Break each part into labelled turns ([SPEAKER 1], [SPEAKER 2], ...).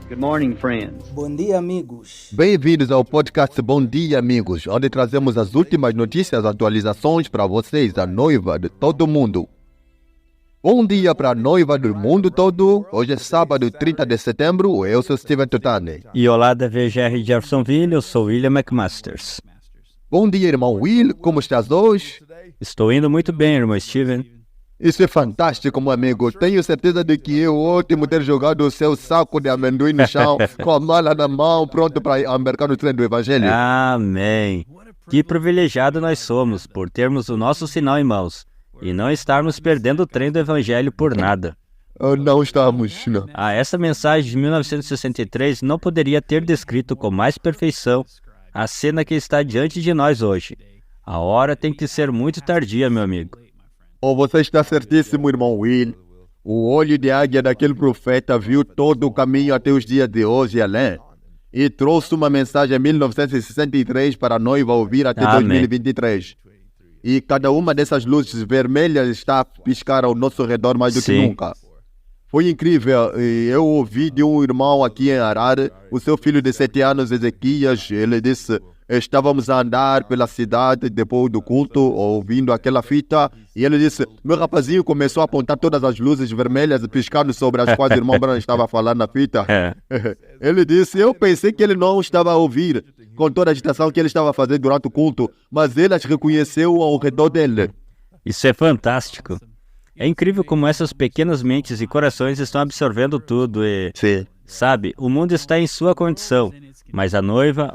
[SPEAKER 1] Good morning, friends.
[SPEAKER 2] Bom dia, amigos.
[SPEAKER 3] Bem-vindos ao podcast Bom Dia, amigos, onde trazemos as últimas notícias e atualizações para vocês, a noiva de todo mundo. Bom dia para a noiva do mundo todo. Hoje é sábado, 30 de setembro. Eu sou Steven Tutani.
[SPEAKER 4] E olá da VGR Jeffersonville, eu sou William McMasters.
[SPEAKER 3] Bom dia, irmão Will. Como estás hoje?
[SPEAKER 4] Estou indo muito bem, irmão Steven.
[SPEAKER 3] Isso é fantástico, meu amigo. Tenho certeza de que é ótimo ter jogado o seu saco de amendoim no chão, com a mala na mão, pronto para embarcar no trem do Evangelho.
[SPEAKER 4] Amém. Que privilegiado nós somos por termos o nosso sinal em mãos e não estarmos perdendo o trem do Evangelho por nada.
[SPEAKER 3] Não estamos, não.
[SPEAKER 4] Essa mensagem de 1963 não poderia ter descrito com mais perfeição a cena que está diante de nós hoje. A hora tem que ser muito tardia, meu amigo.
[SPEAKER 3] Você está certíssimo, irmão Will. O olho de águia daquele profeta viu todo o caminho até os dias de hoje e além. E trouxe uma mensagem em 1963 para a noiva ouvir até 2023. E cada uma dessas luzes vermelhas está a piscar ao nosso redor mais do que nunca. Foi incrível. Eu ouvi de um irmão aqui em Harare, o seu filho de 7 anos, Ezequias, ele disse... Estávamos a andar pela cidade depois do culto, ouvindo aquela fita, e ele disse, meu rapazinho começou a apontar todas as luzes vermelhas piscando sobre as quais o irmão Branham estava falando na fita. Ele disse, eu pensei que ele não estava a ouvir, com toda a agitação que ele estava fazendo durante o culto, mas ele as reconheceu ao redor dele.
[SPEAKER 4] Isso é fantástico. É incrível como essas pequenas mentes e corações estão absorvendo tudo e...
[SPEAKER 3] Sim.
[SPEAKER 4] Sabe, o mundo está em sua condição, mas a noiva,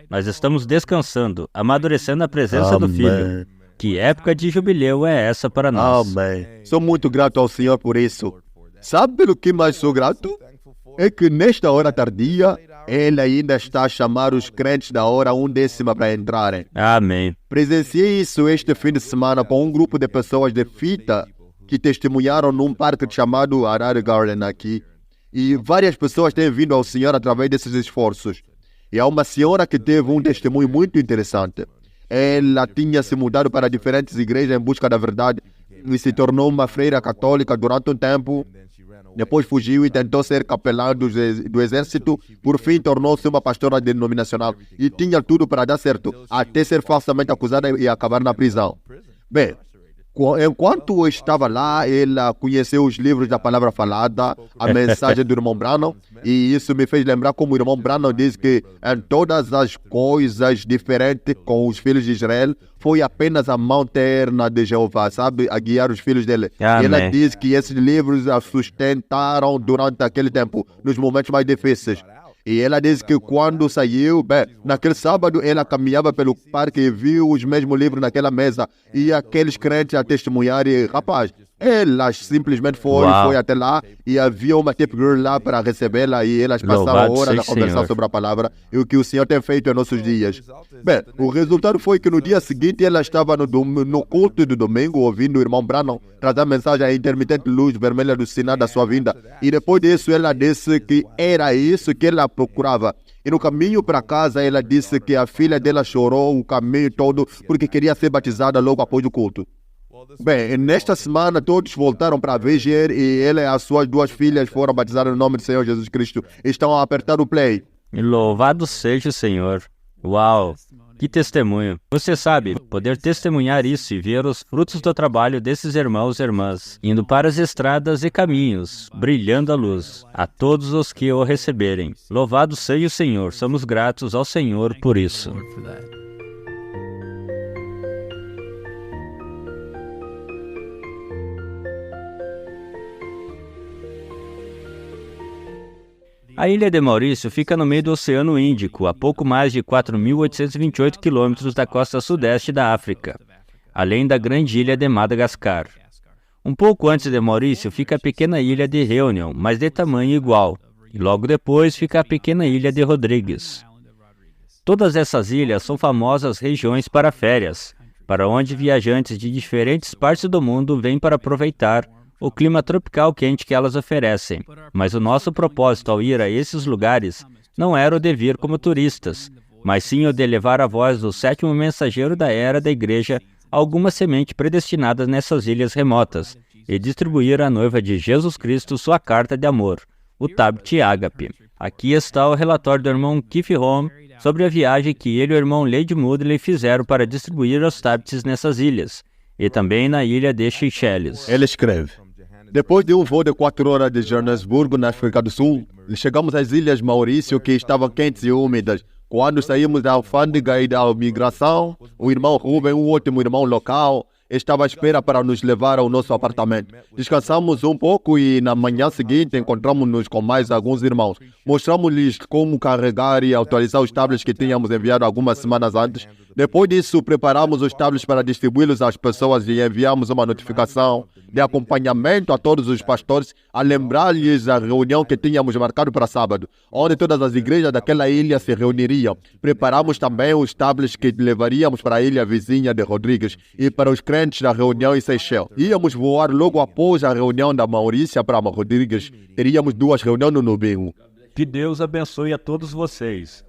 [SPEAKER 4] nós estamos descansando, amadurecendo a presença do Filho. Que época de jubileu é essa para nós?
[SPEAKER 3] Amém. Sou muito grato ao Senhor por isso. Sabe pelo que mais sou grato? É que nesta hora tardia, Ele ainda está a chamar os crentes da hora 1/10 para entrarem.
[SPEAKER 4] Amém.
[SPEAKER 3] Presenciei isso este fim de semana com um grupo de pessoas de fita que testemunharam num parque chamado Harare Garden aqui. E várias pessoas têm vindo ao Senhor através desses esforços. E há uma senhora que teve um testemunho muito interessante. Ela tinha se mudado para diferentes igrejas em busca da verdade e se tornou uma freira católica durante um tempo. Depois fugiu e tentou ser capelã do exército. Por fim, tornou-se uma pastora denominacional. E tinha tudo para dar certo, até ser falsamente acusada e acabar na prisão. Bem, enquanto eu estava lá, ela conheceu os livros da palavra falada, a mensagem do irmão Branham, e isso me fez lembrar como o irmão Branham diz que em todas as coisas diferentes com os filhos de Israel, foi apenas a mão terna de Jeová, sabe, a guiar os filhos dele.
[SPEAKER 4] Amém.
[SPEAKER 3] E ela diz que esses livros a sustentaram durante aquele tempo, nos momentos mais difíceis. E ela diz que quando saiu, naquele sábado, ela caminhava pelo parque e viu os mesmos livros naquela mesa. E aqueles crentes a testemunhar, e rapaz, ela simplesmente foi até lá e havia uma tip girl lá para recebê-la e elas passaram horas a conversar sobre a palavra e o que o Senhor tem feito em nossos dias. Bem, o resultado foi que no dia seguinte ela estava no culto do domingo ouvindo o irmão Branham trazer a mensagem a intermitente luz vermelha do sinal da sua vinda. E depois disso ela disse que era isso que ela procurava. E no caminho para casa ela disse que a filha dela chorou o caminho todo porque queria ser batizada logo após o culto. Bem, nesta semana todos voltaram para a VGR e ela e as suas 2 filhas foram batizadas no nome do Senhor Jesus Cristo. Estão a apertar o play.
[SPEAKER 4] Louvado seja o Senhor. Uau, que testemunho. Você sabe, poder testemunhar isso e ver os frutos do trabalho desses irmãos e irmãs, indo para as estradas e caminhos, brilhando a luz, a todos os que o receberem. Louvado seja o Senhor, somos gratos ao Senhor por isso. A ilha de Maurício fica no meio do Oceano Índico, a pouco mais de 4.828 quilômetros da costa sudeste da África, além da grande ilha de Madagascar. Um pouco antes de Maurício fica a pequena ilha de Reunion, mas de tamanho igual, e logo depois fica a pequena ilha de Rodrigues. Todas essas ilhas são famosas regiões para férias, para onde viajantes de diferentes partes do mundo vêm para aproveitar o clima tropical quente que elas oferecem. Mas o nosso propósito ao ir a esses lugares não era o de vir como turistas, mas sim o de levar a voz do 7º mensageiro da era da igreja a alguma semente predestinada nessas ilhas remotas e distribuir à noiva de Jesus Cristo sua carta de amor, o Tabit Ágape. Aqui está o relatório do irmão Keith Home sobre a viagem que ele e o irmão Lady Moodley fizeram para distribuir os tablets nessas ilhas, e também na ilha de Seychelles.
[SPEAKER 3] Ele escreve: depois de um voo de 4 horas de Joanesburgo, na África do Sul, chegamos às Ilhas Maurício, que estavam quentes e úmidas. Quando saímos da alfândega e da imigração, o irmão Ruben, um ótimo irmão local, estava à espera para nos levar ao nosso apartamento. Descansamos um pouco e na manhã seguinte encontramos-nos com mais alguns irmãos. Mostramos-lhes como carregar e atualizar os tablets que tínhamos enviado algumas semanas antes. Depois disso, preparamos os tablets para distribuí-los às pessoas e enviamos uma notificação de acompanhamento a todos os pastores a lembrar-lhes a reunião que tínhamos marcado para sábado, onde todas as igrejas daquela ilha se reuniriam. Preparamos também os tablets que levaríamos para a ilha vizinha de Rodrigues e para os crentes da reunião em Seychelles. Íamos voar logo após a reunião da Maurícia para Rodrigues. Teríamos 2 reuniões no domingo.
[SPEAKER 1] Que Deus abençoe a todos vocês.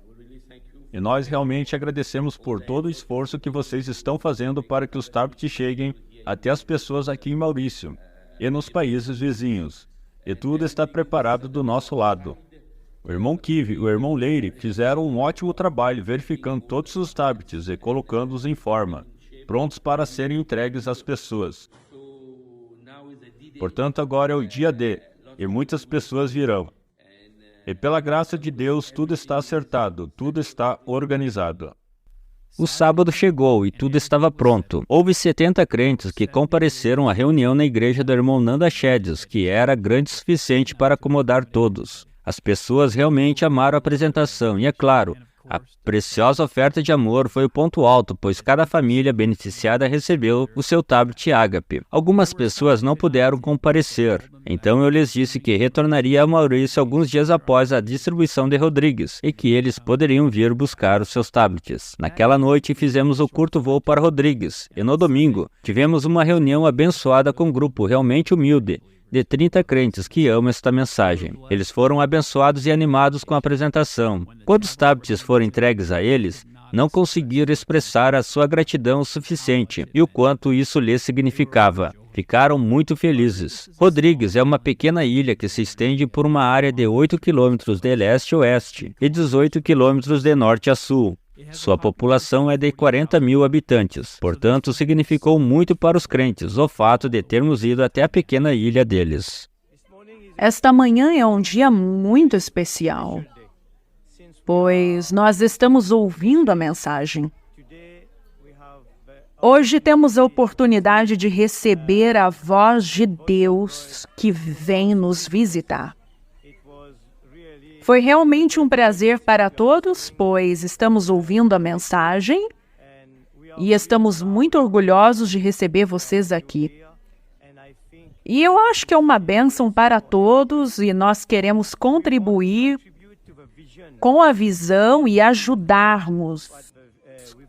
[SPEAKER 1] E nós realmente agradecemos por todo o esforço que vocês estão fazendo para que os tablets cheguem até as pessoas aqui em Maurício e nos países vizinhos. E tudo está preparado do nosso lado. O irmão Keith e o irmão Leire fizeram um ótimo trabalho verificando todos os tablets e colocando-os em forma, prontos para serem entregues às pessoas. Portanto, agora é o dia D, e muitas pessoas virão. E pela graça de Deus, tudo está acertado, tudo está organizado.
[SPEAKER 4] O sábado chegou e tudo estava pronto. Houve 70 crentes que compareceram à reunião na igreja do irmão Nanda Shedis, que era grande o suficiente para acomodar todos. As pessoas realmente amaram a apresentação e, é claro, a preciosa oferta de amor foi o ponto alto, pois cada família beneficiada recebeu o seu tablet Ágape. Algumas pessoas não puderam comparecer, então eu lhes disse que retornaria a Maurício alguns dias após a distribuição de Rodrigues e que eles poderiam vir buscar os seus tablets. Naquela noite fizemos o curto voo para Rodrigues e no domingo tivemos uma reunião abençoada com um grupo realmente humilde de 30 crentes que amam esta mensagem. Eles foram abençoados e animados com a apresentação. Quando os tablets foram entregues a eles, não conseguiram expressar a sua gratidão o suficiente e o quanto isso lhes significava. Ficaram muito felizes. Rodrigues é uma pequena ilha que se estende por uma área de 8 quilômetros de leste a oeste e 18 quilômetros de norte a sul. Sua população é de 40 mil habitantes, portanto significou muito para os crentes o fato de termos ido até a pequena ilha deles.
[SPEAKER 2] Esta manhã é um dia muito especial, pois nós estamos ouvindo a mensagem. Hoje temos a oportunidade de receber a voz de Deus que vem nos visitar. Foi realmente um prazer para todos, pois estamos ouvindo a mensagem e estamos muito orgulhosos de receber vocês aqui. E eu acho que é uma bênção para todos e nós queremos contribuir com a visão e ajudarmos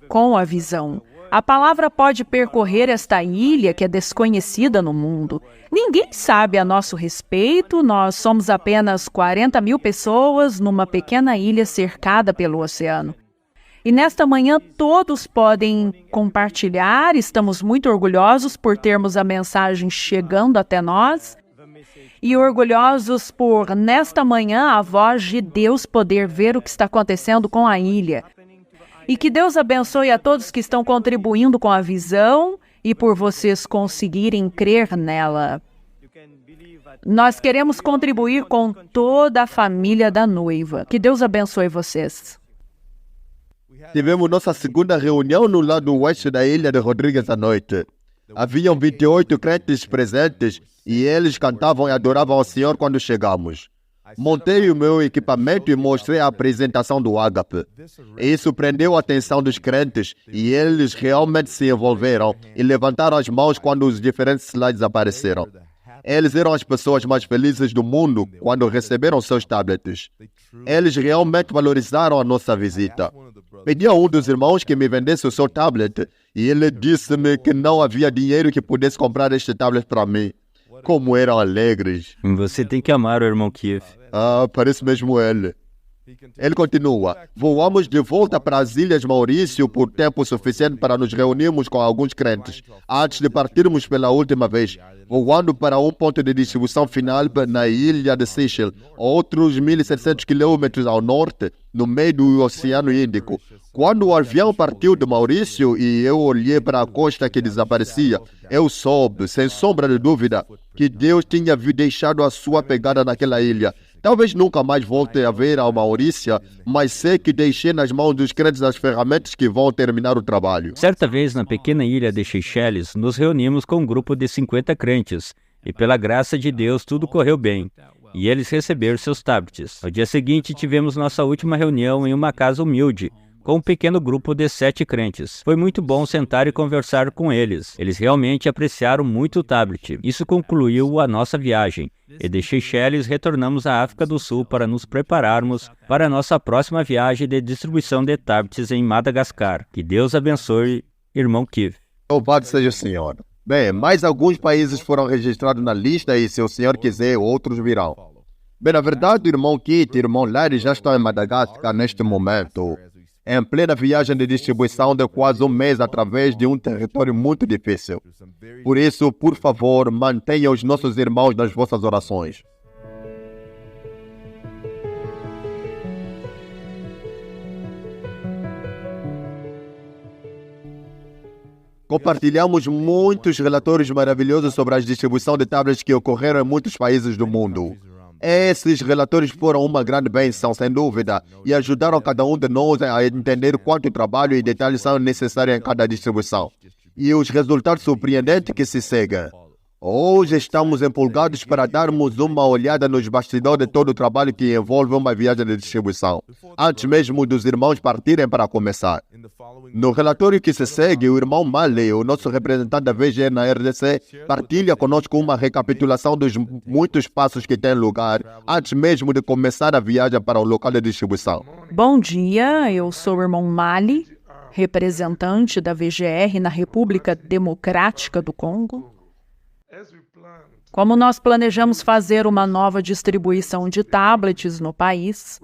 [SPEAKER 2] com a visão. A palavra pode percorrer esta ilha que é desconhecida no mundo. Ninguém sabe a nosso respeito, nós somos apenas 40 mil pessoas numa pequena ilha cercada pelo oceano. E nesta manhã todos podem compartilhar, estamos muito orgulhosos por termos a mensagem chegando até nós e orgulhosos por, nesta manhã, a voz de Deus poder ver o que está acontecendo com a ilha. E que Deus abençoe a todos que estão contribuindo com a visão e por vocês conseguirem crer nela. Nós queremos contribuir com toda a família da noiva. Que Deus abençoe vocês.
[SPEAKER 3] Tivemos nossa segunda reunião no lado oeste da ilha de Rodrigues à noite. Haviam 28 crentes presentes e eles cantavam e adoravam ao Senhor quando chegamos. Montei o meu equipamento e mostrei a apresentação do Ágape. Isso prendeu a atenção dos crentes e eles realmente se envolveram e levantaram as mãos quando os diferentes slides apareceram. Eles eram as pessoas mais felizes do mundo quando receberam seus tablets. Eles realmente valorizaram a nossa visita. Pedi a um dos irmãos que me vendesse o seu tablet e ele disse-me que não havia dinheiro que pudesse comprar este tablet para mim. Como eram alegres.
[SPEAKER 4] Você tem que amar o irmão Keith.
[SPEAKER 3] Parece mesmo ele. Ele continua: voamos de volta para as Ilhas Maurício por tempo suficiente para nos reunirmos com alguns crentes, antes de partirmos pela última vez, voando para um ponto de distribuição final na ilha de Seychelles, outros 1.700 quilômetros ao norte, no meio do Oceano Índico. Quando o avião partiu de Maurício e eu olhei para a costa que desaparecia, eu soube, sem sombra de dúvida, que Deus tinha deixado a sua pegada naquela ilha. Talvez nunca mais volte a ver a Maurícia, mas sei que deixei nas mãos dos crentes as ferramentas que vão terminar o trabalho.
[SPEAKER 4] Certa vez, na pequena ilha de Seychelles, nos reunimos com um grupo de 50 crentes, e pela graça de Deus tudo correu bem, e eles receberam seus tablets. No dia seguinte, tivemos nossa última reunião em uma casa humilde, com um pequeno grupo de 7 crentes. Foi muito bom sentar e conversar com eles. Eles realmente apreciaram muito o tablet. Isso concluiu a nossa viagem. E de Seychelles retornamos à África do Sul para nos prepararmos para a nossa próxima viagem de distribuição de tablets em Madagascar. Que Deus abençoe, irmão Keith.
[SPEAKER 3] Louvado seja o Senhor. Bem, mais alguns países foram registrados na lista e, se o Senhor quiser, outros virão. Bem, na verdade, o irmão Keith e o irmão Larry já estão em Madagascar neste momento, em plena viagem de distribuição de quase um mês através de um território muito difícil. Por isso, por favor, mantenham os nossos irmãos nas vossas orações. Compartilhamos muitos relatórios maravilhosos sobre a distribuição de tablets que ocorreram em muitos países do mundo. Esses relatórios foram uma grande bênção, sem dúvida, e ajudaram cada um de nós a entender quanto trabalho e detalhes são necessários em cada distribuição. E os resultados surpreendentes que se seguem. Hoje estamos empolgados para darmos uma olhada nos bastidores de todo o trabalho que envolve uma viagem de distribuição, antes mesmo dos irmãos partirem para começar. No relatório que se segue, o irmão Malley, o nosso representante da VGE na RDC, partilha conosco uma recapitulação dos muitos passos que têm lugar antes mesmo de começar a viagem para o local de distribuição.
[SPEAKER 2] Bom dia, eu sou o irmão Malley, representante da VGR na República Democrática do Congo. Como nós planejamos fazer uma nova distribuição de tablets no país,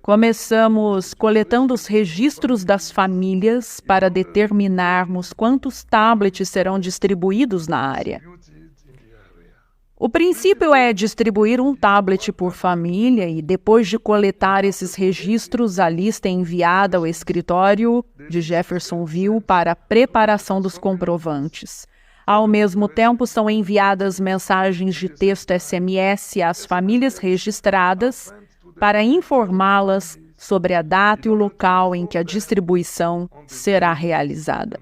[SPEAKER 2] começamos coletando os registros das famílias para determinarmos quantos tablets serão distribuídos na área. O princípio é distribuir um tablet por família e, depois de coletar esses registros, a lista é enviada ao escritório de Jeffersonville para a preparação dos comprovantes. Ao mesmo tempo, são enviadas mensagens de texto SMS às famílias registradas para informá-las sobre a data e o local em que a distribuição será realizada.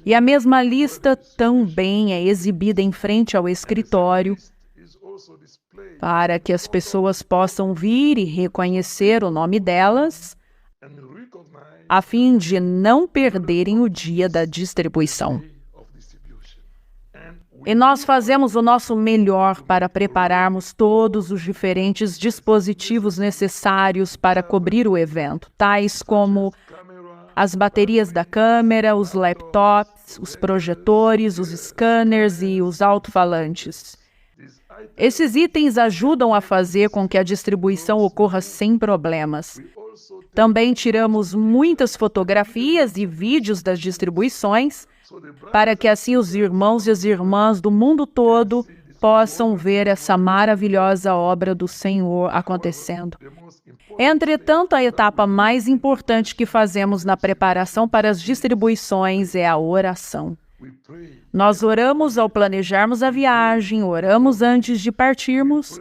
[SPEAKER 2] E a mesma lista também é exibida em frente ao escritório para que as pessoas possam vir e reconhecer o nome delas, a fim de não perderem o dia da distribuição. E nós fazemos o nosso melhor para prepararmos todos os diferentes dispositivos necessários para cobrir o evento, tais como as baterias da câmera, os laptops, os projetores, os scanners e os alto-falantes. Esses itens ajudam a fazer com que a distribuição ocorra sem problemas. Também tiramos muitas fotografias e vídeos das distribuições, para que assim os irmãos e as irmãs do mundo todo possam ver essa maravilhosa obra do Senhor acontecendo. Entretanto, a etapa mais importante que fazemos na preparação para as distribuições é a oração. Nós oramos ao planejarmos a viagem, oramos antes de partirmos,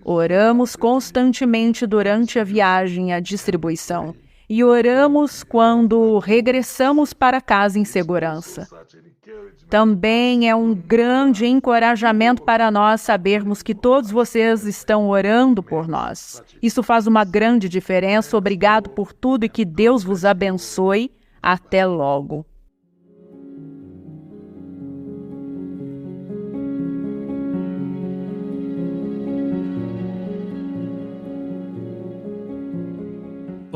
[SPEAKER 2] oramos constantemente durante a viagem e a distribuição. E oramos quando regressamos para casa em segurança. Também é um grande encorajamento para nós sabermos que todos vocês estão orando por nós. Isso faz uma grande diferença. Obrigado por tudo e que Deus vos abençoe. Até logo.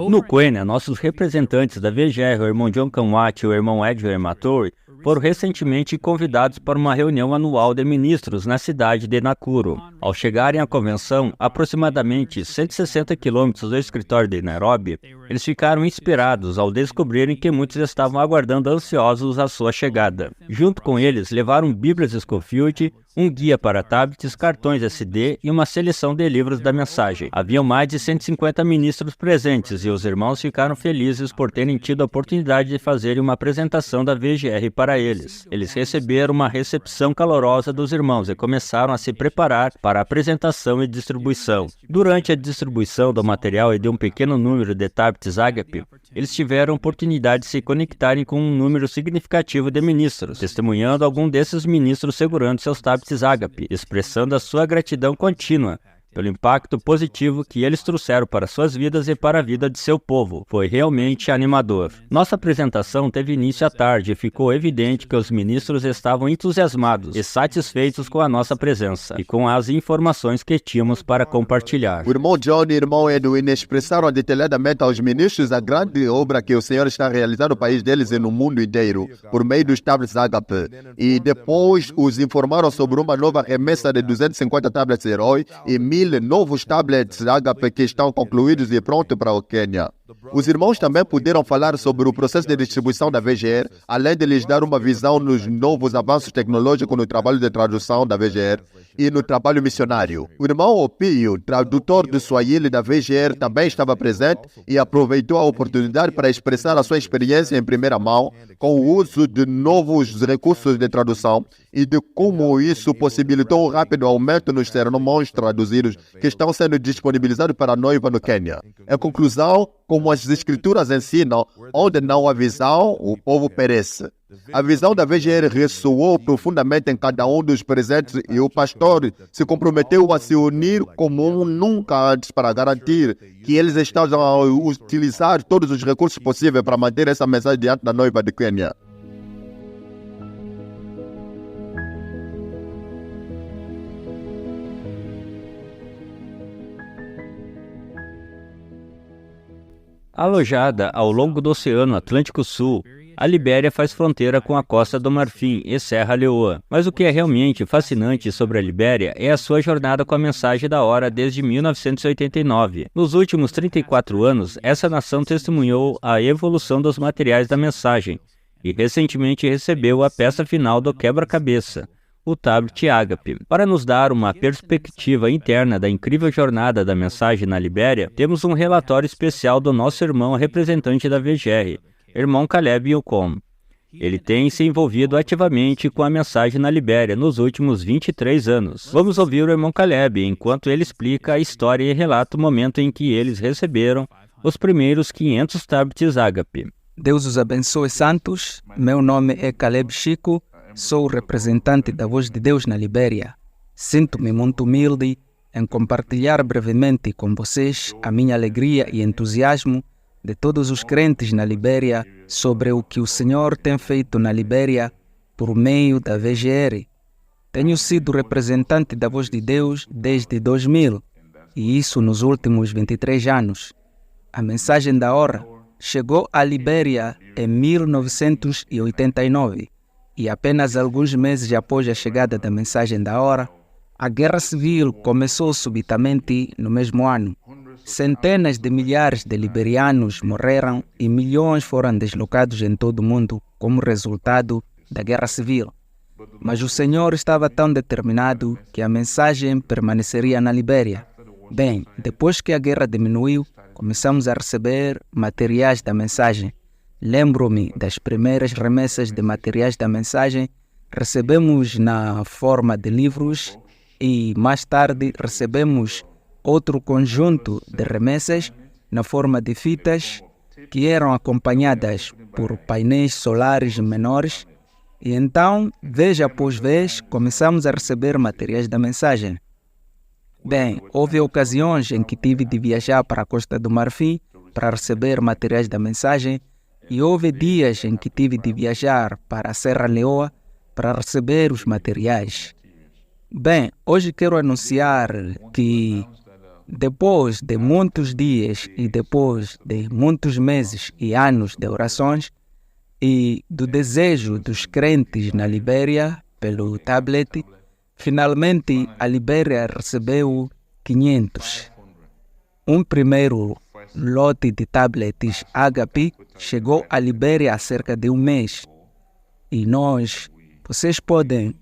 [SPEAKER 4] No Quênia, nossos representantes da VGR, o irmão John Kamwat e o irmão Edwin Matori, foram recentemente convidados para uma reunião anual de ministros na cidade de Nakuru. Ao chegarem à convenção, aproximadamente 160 quilômetros do escritório de Nairobi, eles ficaram inspirados ao descobrirem que muitos estavam aguardando ansiosos a sua chegada. Junto com eles, levaram Bíblias Scofield, um guia para tablets, cartões SD e uma seleção de livros da mensagem. Haviam mais de 150 ministros presentes e os irmãos ficaram felizes por terem tido a oportunidade de fazer uma apresentação da VGR para eles. Eles receberam uma recepção calorosa dos irmãos e começaram a se preparar para a apresentação e distribuição. Durante a distribuição do material e de um pequeno número de tablets Agape, eles tiveram a oportunidade de se conectarem com um número significativo de ministros, testemunhando algum desses ministros segurando seus tablets Agape, expressando a sua gratidão contínua pelo impacto positivo que eles trouxeram para suas vidas e para a vida de seu povo. Foi realmente animador. Nossa apresentação teve início à tarde e ficou evidente que os ministros estavam entusiasmados e satisfeitos com a nossa presença e com as informações que tínhamos para compartilhar.
[SPEAKER 3] O irmão John e o irmão Edwin expressaram detalhadamente aos ministros a grande obra que o Senhor está realizando no país deles e no mundo inteiro, por meio dos tablets Agape. E depois os informaram sobre uma nova remessa de 250 tablets Herói e 1000 novos tablets Agape que estão concluídos e prontos para o Quênia. Os irmãos também puderam falar sobre o processo de distribuição da VGR, além de lhes dar uma visão nos novos avanços tecnológicos no trabalho de tradução da VGR e no trabalho missionário. O irmão Opio, tradutor do Swahili da VGR, também estava presente e aproveitou a oportunidade para expressar a sua experiência em primeira mão com o uso de novos recursos de tradução e de como isso possibilitou um rápido aumento nos sermões traduzidos que estão sendo disponibilizados para a noiva no Quênia. Em conclusão, como as escrituras ensinam, onde não há visão, o povo perece. A visão da VGR ressoou profundamente em cada um dos presentes e o pastor se comprometeu a se unir como nunca antes para garantir que eles estão a utilizar todos os recursos possíveis para manter essa mensagem diante da noiva de Quênia.
[SPEAKER 4] Alojada ao longo do Oceano Atlântico Sul, a Libéria faz fronteira com a Costa do Marfim e Serra Leoa. Mas o que é realmente fascinante sobre a Libéria é a sua jornada com a mensagem da hora desde 1989. Nos últimos 34 anos, essa nação testemunhou a evolução dos materiais da mensagem e recentemente recebeu a peça final do quebra-cabeça, o tablet Agape. Para nos dar uma perspectiva interna da incrível jornada da mensagem na Libéria, temos um relatório especial do nosso irmão representante da VGR, irmão Caleb Yukon. Ele tem se envolvido ativamente com a mensagem na Libéria nos últimos 23 anos. Vamos ouvir o irmão Caleb enquanto ele explica a história e relata o momento em que eles receberam os primeiros 500 tablets Agape.
[SPEAKER 5] Deus os abençoe, santos. Meu nome é Caleb Chico. Sou o representante da Voz de Deus na Libéria. Sinto-me muito humilde em compartilhar brevemente com vocês a minha alegria e entusiasmo de todos os crentes na Libéria sobre o que o Senhor tem feito na Libéria por meio da VGR. Tenho sido representante da Voz de Deus desde 2000, e isso nos últimos 23 anos. A mensagem da hora chegou à Libéria em 1989. E apenas alguns meses após a chegada da mensagem da hora, a guerra civil começou subitamente no mesmo ano. Centenas de milhares de liberianos morreram e milhões foram deslocados em todo o mundo como resultado da guerra civil. Mas o Senhor estava tão determinado que a mensagem permaneceria na Libéria. Bem, depois que a guerra diminuiu, começamos a receber materiais da mensagem. Lembro-me das primeiras remessas de materiais da mensagem. Recebemos na forma de livros e mais tarde recebemos outro conjunto de remessas na forma de fitas que eram acompanhadas por painéis solares menores. E então, vez após vez, começamos a receber materiais da mensagem. Bem, houve ocasiões em que tive de viajar para a Costa do Marfim para receber materiais da mensagem. E houve dias em que tive de viajar para a Serra Leoa para receber os materiais. Bem, hoje quero anunciar que depois de muitos dias e depois de muitos meses e anos de orações, e do desejo dos crentes na Libéria pelo tablet, finalmente a Libéria recebeu 500. Um primeiro lote de tablets HP chegou à Libéria há cerca de um mês. E vocês podem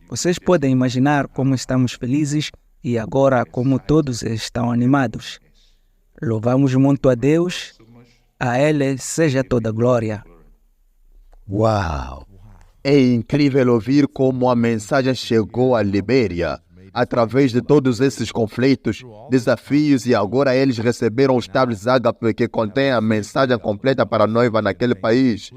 [SPEAKER 5] imaginar como estamos felizes e agora como todos estão animados. Louvamos muito a Deus, a Ele seja toda a glória.
[SPEAKER 3] Uau! É incrível ouvir como a mensagem chegou à Libéria. Através de todos esses conflitos, desafios, e agora eles receberam os tablets HP que contêm a mensagem completa para a noiva naquele país.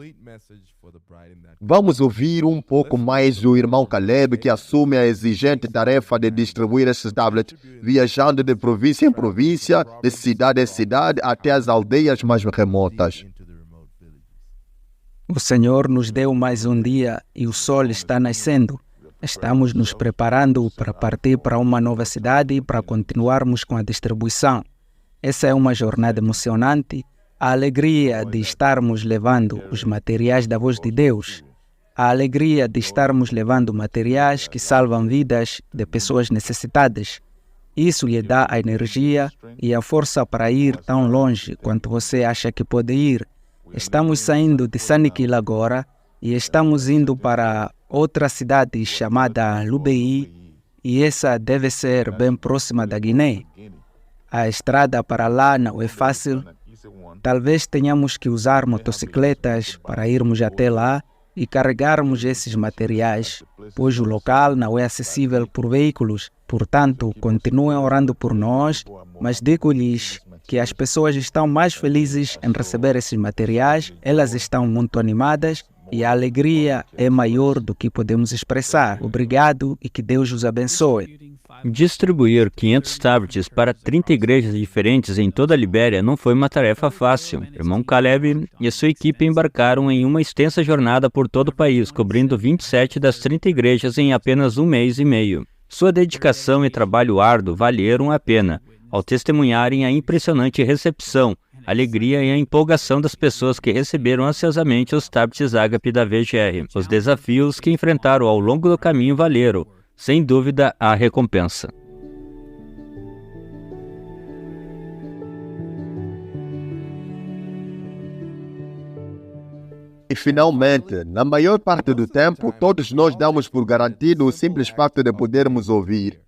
[SPEAKER 3] Vamos ouvir um pouco mais do irmão Caleb, que assume a exigente tarefa de distribuir esses tablets, viajando de província em província, de cidade em cidade, até as aldeias mais remotas.
[SPEAKER 5] O Senhor nos deu mais um dia e o sol está nascendo. Estamos nos preparando para partir para uma nova cidade e para continuarmos com a distribuição. Essa é uma jornada emocionante, a alegria de estarmos levando os materiais da voz de Deus, a alegria de estarmos levando materiais que salvam vidas de pessoas necessitadas. Isso lhe dá a energia e a força para ir tão longe quanto você acha que pode ir. Estamos saindo de Saniquil agora e estamos indo para outra cidade chamada Lubei, e essa deve ser bem próxima da Guiné. A estrada para lá não é fácil. Talvez tenhamos que usar motocicletas para irmos até lá e carregarmos esses materiais, pois o local não é acessível por veículos. Portanto, continuem orando por nós, mas digo-lhes que as pessoas estão mais felizes em receber esses materiais, elas estão muito animadas e a alegria é maior do que podemos expressar. Obrigado e que Deus os abençoe.
[SPEAKER 4] Distribuir 500 tablets para 30 igrejas diferentes em toda a Libéria não foi uma tarefa fácil. Irmão Caleb e a sua equipe embarcaram em uma extensa jornada por todo o país, cobrindo 27 das 30 igrejas em apenas um mês e meio. Sua dedicação e trabalho árduo valeram a pena, ao testemunharem a impressionante recepção, a alegria e a empolgação das pessoas que receberam ansiosamente os tablets HP da VGR. Os desafios que enfrentaram ao longo do caminho valeram, sem dúvida, a recompensa.
[SPEAKER 3] E finalmente, na maior parte do tempo, todos nós damos por garantido o simples facto de podermos ouvir.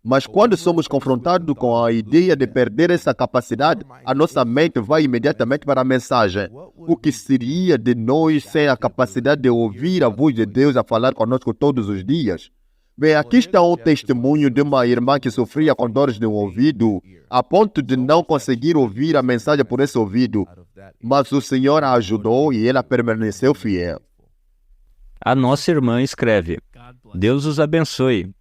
[SPEAKER 3] Mas quando somos confrontados com a ideia de perder essa capacidade, a nossa mente vai imediatamente para a mensagem. O que seria de nós sem a capacidade de ouvir a voz de Deus a falar conosco todos os dias? Bem, aqui está um testemunho de uma irmã que sofria com dores no ouvido, a ponto de não conseguir ouvir a mensagem por esse ouvido. Mas o Senhor a ajudou e ela permaneceu fiel.
[SPEAKER 4] A nossa irmã escreve: Deus os abençoe.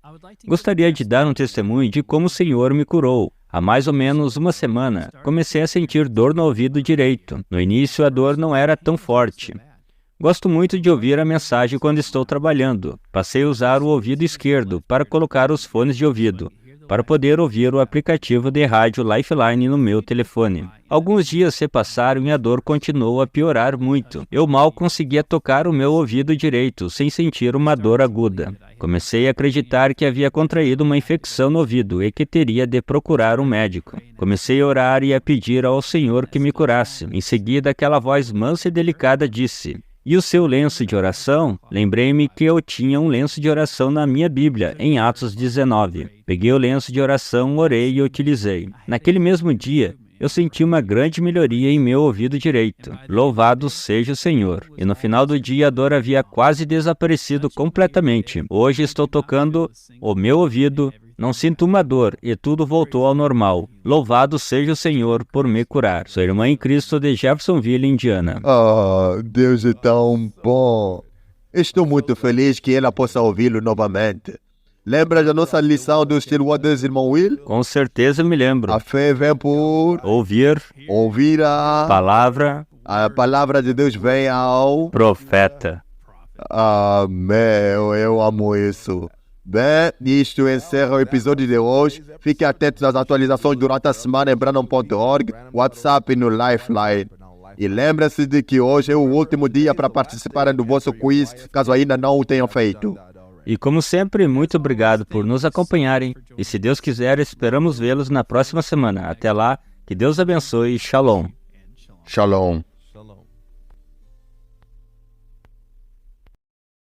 [SPEAKER 4] Gostaria de dar um testemunho de como o Senhor me curou. Há mais ou menos uma semana, comecei a sentir dor no ouvido direito. No início, a dor não era tão forte. Gosto muito de ouvir a mensagem quando estou trabalhando. Passei a usar o ouvido esquerdo para colocar os fones de ouvido, para poder ouvir o aplicativo de rádio Lifeline no meu telefone. Alguns dias se passaram e a dor continuou a piorar muito. Eu mal conseguia tocar o meu ouvido direito, sem sentir uma dor aguda. Comecei a acreditar que havia contraído uma infecção no ouvido e que teria de procurar um médico. Comecei a orar e a pedir ao Senhor que me curasse. Em seguida, aquela voz mansa e delicada disse: "E o seu lenço de oração?" Lembrei-me que eu tinha um lenço de oração na minha Bíblia, em Atos 19. Peguei o lenço de oração, orei e utilizei. Naquele mesmo dia, eu senti uma grande melhoria em meu ouvido direito. Louvado seja o Senhor. E no final do dia, a dor havia quase desaparecido completamente. Hoje estou tocando o meu ouvido, não sinto uma dor e tudo voltou ao normal. Louvado seja o Senhor por me curar. Sou irmã em Cristo de Jeffersonville, Indiana.
[SPEAKER 3] Deus é tão bom. Estou muito feliz que ela possa ouvi-lo novamente. Lembra da nossa lição dos Stillwaters, irmão Will?
[SPEAKER 4] Com certeza me lembro.
[SPEAKER 3] A fé vem por
[SPEAKER 4] Ouvir
[SPEAKER 3] a
[SPEAKER 4] palavra.
[SPEAKER 3] A palavra de Deus vem ao
[SPEAKER 4] Profeta.
[SPEAKER 3] Amém, eu amo isso. Bem, isto encerra o episódio de hoje. Fiquem atentos às atualizações durante a semana em Brandon.org, WhatsApp e no Lifeline. E lembre-se de que hoje é o último dia para participarem do vosso quiz, caso ainda não o tenham feito.
[SPEAKER 4] E como sempre, muito obrigado por nos acompanharem. E se Deus quiser, esperamos vê-los na próxima semana. Até lá, que Deus abençoe. Shalom.
[SPEAKER 3] Shalom.